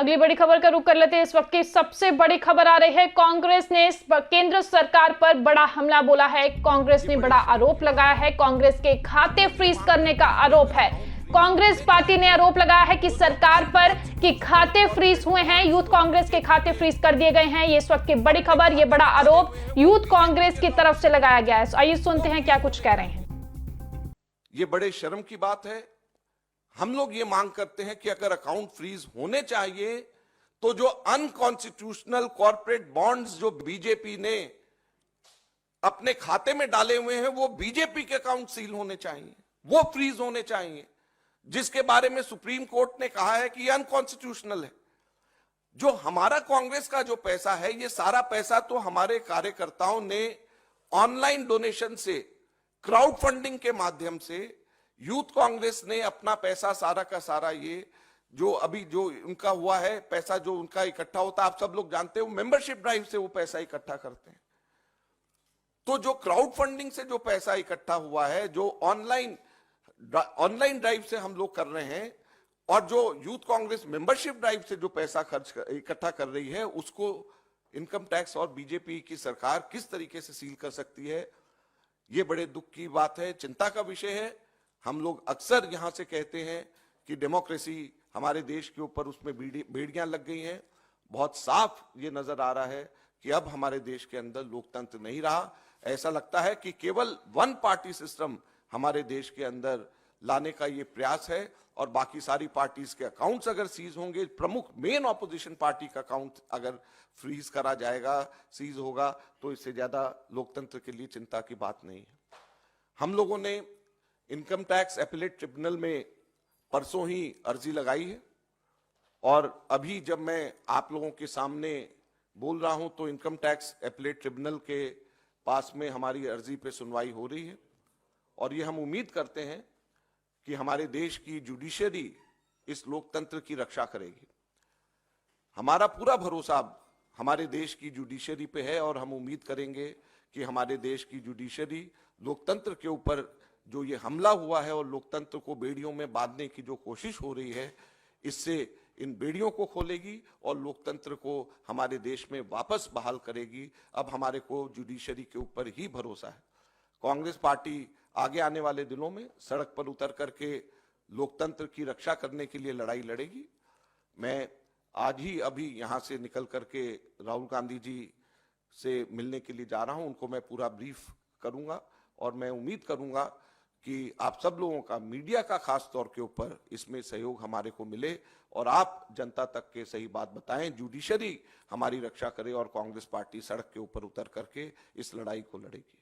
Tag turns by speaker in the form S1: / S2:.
S1: अगली बड़ी खबर का रुख कर लेते हैं। इस वक्त की सबसे बड़ी खबर आ रही है, कांग्रेस ने केंद्र सरकार पर बड़ा हमला बोला है। कांग्रेस ने बड़ा आरोप लगाया है, कांग्रेस के खाते फ्रीज करने का आरोप है। कांग्रेस पार्टी ने आरोप लगाया है कि सरकार पर कि खाते फ्रीज हुए हैं, यूथ कांग्रेस के खाते फ्रीज कर दिए गए हैं। ये इस वक्त की बड़ी खबर, ये बड़ा आरोप यूथ कांग्रेस की तरफ से लगाया गया है। आइए सुनते हैं क्या कुछ कह रहे हैं।
S2: ये बड़े शर्म की बात है। हम लोग ये मांग करते हैं कि अगर अकाउंट फ्रीज होने चाहिए तो जो अनकॉन्स्टिट्यूशनल कॉर्पोरेट बॉन्ड्स जो बीजेपी ने अपने खाते में डाले हुए हैं वो बीजेपी के अकाउंट सील होने चाहिए, वो फ्रीज होने चाहिए, जिसके बारे में सुप्रीम कोर्ट ने कहा है कि ये अनकॉन्स्टिट्यूशनल है। जो हमारा कांग्रेस का जो पैसा है, ये सारा पैसा तो हमारे कार्यकर्ताओं ने ऑनलाइन डोनेशन से, क्राउड फंडिंग के माध्यम से, यूथ कांग्रेस ने अपना पैसा सारा का सारा, ये जो अभी जो उनका हुआ है पैसा जो उनका इकट्ठा होता है, आप सब लोग जानते हो, मेंबरशिप ड्राइव से वो पैसा इकट्ठा करते हैं। तो जो क्राउड फंडिंग से जो पैसा इकट्ठा हुआ है, जो ऑनलाइन ड्राइव से हम लोग कर रहे हैं, और जो यूथ कांग्रेस मेंबरशिप ड्राइव से जो पैसा इकट्ठा कर रही है, उसको इनकम टैक्स और बीजेपी की सरकार किस तरीके से सील कर सकती है, ये बड़े दुख की बात है, चिंता का विषय है। हम लोग अक्सर यहां से कहते हैं कि डेमोक्रेसी हमारे देश के ऊपर उसमें बेड़ियां लग गई हैं। बहुत साफ ये नजर आ रहा है कि अब हमारे देश के अंदर लोकतंत्र नहीं रहा। ऐसा लगता है कि केवल वन पार्टी सिस्टम हमारे देश के अंदर लाने का ये प्रयास है, और बाकी सारी पार्टीज के अकाउंट्स अगर सीज होंगे, प्रमुख मेन ऑपोजिशन पार्टी का अकाउंट अगर फ्रीज करा जाएगा, सीज होगा, तो इससे ज्यादा लोकतंत्र के लिए चिंता की बात नहीं है। हम लोगों ने इनकम टैक्स एपेलेट ट्रिब्यूनल में परसों ही अर्जी लगाई है, और अभी जब मैं आप लोगों के सामने बोल रहा हूं तो इनकम टैक्स एपेलेट ट्रिब्यूनल के पास में हमारी अर्जी पे सुनवाई हो रही है, और ये हम उम्मीद करते हैं कि हमारे देश की जुडिशरी इस लोकतंत्र की रक्षा करेगी। हमारा पूरा भरोसा हमारे देश की जुडिशरी पे है, और हम उम्मीद करेंगे कि हमारे देश की जुडिशरी लोकतंत्र के ऊपर जो ये हमला हुआ है और लोकतंत्र को बेड़ियों में बांधने की जो कोशिश हो रही है, इससे इन बेड़ियों को खोलेगी और लोकतंत्र को हमारे देश में वापस बहाल करेगी। अब हमारे को जुडिशरी के ऊपर ही भरोसा है। कांग्रेस पार्टी आगे आने वाले दिनों में सड़क पर उतर करके लोकतंत्र की रक्षा करने के लिए लड़ाई लड़ेगी। मैं आज ही अभी यहां से निकल करके राहुल गांधी जी से मिलने के लिए जा रहा हूं, उनको मैं पूरा ब्रीफ करूंगा, और मैं उम्मीद करूंगा कि आप सब लोगों का, मीडिया का खास तौर के ऊपर इसमें सहयोग हमारे को मिले, और आप जनता तक के सही बात बताएं, जुडिशरी हमारी रक्षा करे और कांग्रेस पार्टी सड़क के ऊपर उतर करके इस लड़ाई को लड़ेगी।